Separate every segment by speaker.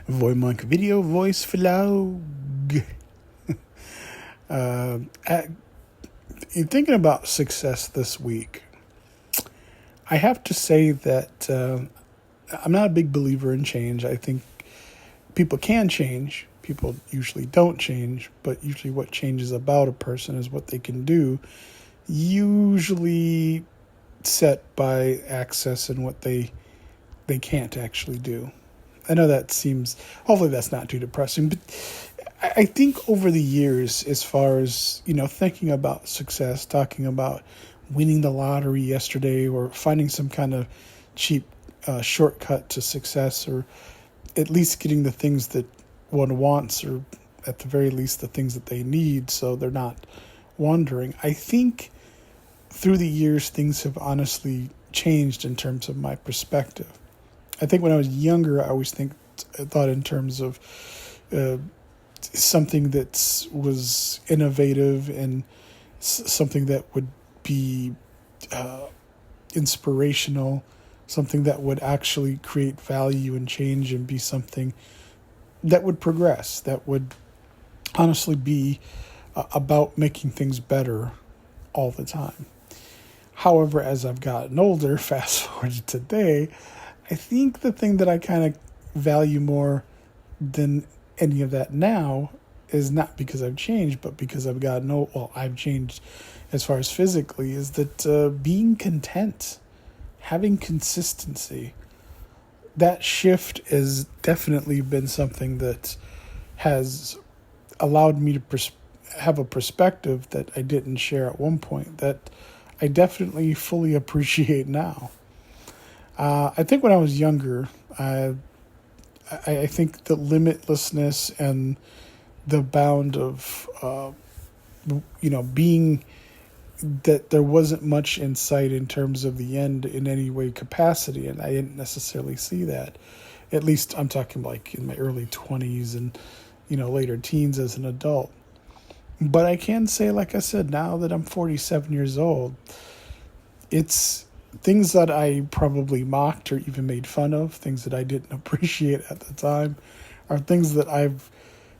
Speaker 1: VoyMonk Video Voice vlog. In thinking about success this week, I have to say that I'm not a big believer in change. I think people can change. People usually don't change, but usually what changes about a person is what they can do, usually set by access and what they can't actually do. I know that seems, hopefully that's not too depressing, but I think over the years, as far as, thinking about success, talking about winning the lottery yesterday or finding some kind of cheap shortcut to success, or at least getting the things that one wants, or at the very least the things that they need so they're not wandering. I think through the years, things have honestly changed in terms of my perspective. I think when I was younger, I always thought in terms of something that was innovative and something that would be inspirational, something that would actually create value and change and be something that would progress, that would honestly be about making things better all the time. However, as I've gotten older, fast forward to today, I think the thing that I kind of value more than any of that now is not because I've changed, but because I've gotten old. Well, I've changed as far as physically, is that being content, having consistency, that shift has definitely been something that has allowed me to have a perspective that I didn't share at one point, that I definitely fully appreciate now. I think when I was younger, I think the limitlessness and the bound of, being that there wasn't much in sight in terms of the end in any way capacity, and I didn't necessarily see that. At least I'm talking like in my early 20s and, later teens as an adult. But I can say, like I said, now that I'm 47 years old, it's things that I probably mocked or even made fun of, things that I didn't appreciate at the time, are things that I've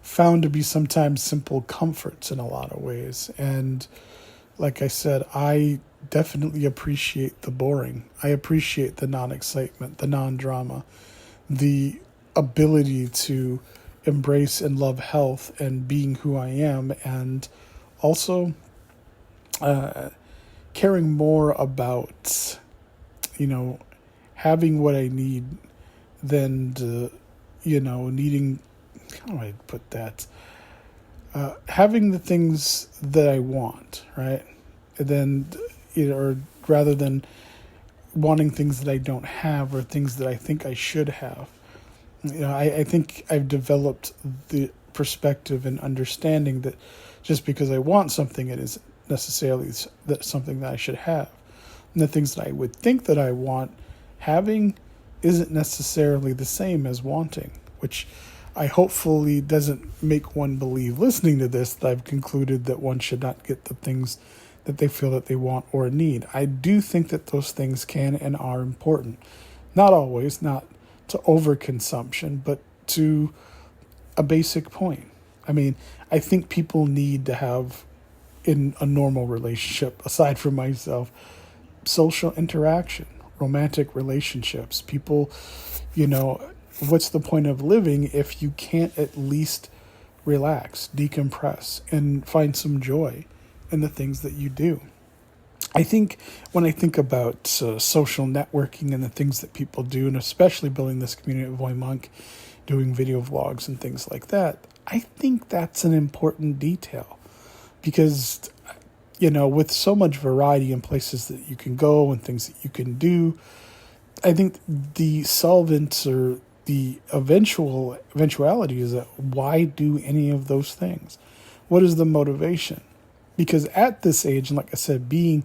Speaker 1: found to be sometimes simple comforts in a lot of ways. And like I said, I definitely appreciate the boring. I appreciate the non-excitement, the non-drama, the ability to embrace and love health and being who I am, and also caring more about, having what I need than, needing, how do I put that? Having the things that I want, right? And then, or rather than wanting things that I don't have or things that I think I should have. I think I've developed the perspective and understanding that just because I want something, it isn't necessarily something that I should have. And the things that I would think that I want having isn't necessarily the same as wanting, which I hopefully doesn't make one believe, listening to this, that I've concluded that one should not get the things that they feel that they want or need. I do think that those things can and are important. Not always, not to overconsumption, but to a basic point. I mean, I think people need to have, in a normal relationship, aside from myself, social interaction, romantic relationships. People, what's the point of living if you can't at least relax, decompress, and find some joy in the things that you do? I think when I think about social networking and the things that people do, and especially building this community of VoyMonk, doing video vlogs and things like that, I think that's an important detail. Because, with so much variety in places that you can go and things that you can do, I think the solvent or the eventuality is that why do any of those things? What is the motivation? Because at this age, and like I said, being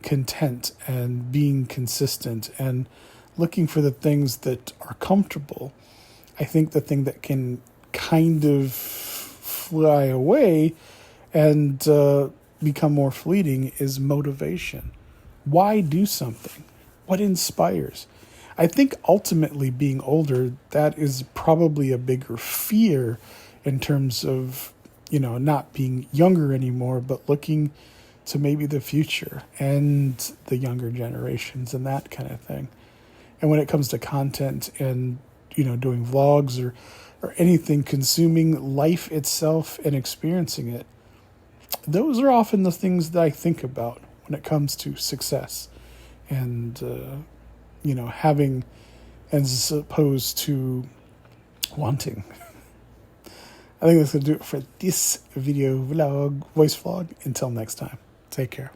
Speaker 1: content and being consistent and looking for the things that are comfortable, I think the thing that can kind of fly away and become more fleeting is motivation. Why do something? What inspires? I think ultimately being older, that is probably a bigger fear in terms of, not being younger anymore, but looking to maybe the future and the younger generations and that kind of thing. And when it comes to content and, doing vlogs or anything, consuming life itself and experiencing it, those are often the things that I think about when it comes to success and, having as opposed to wanting. I think that's going to do it for this voice vlog. Until next time, take care.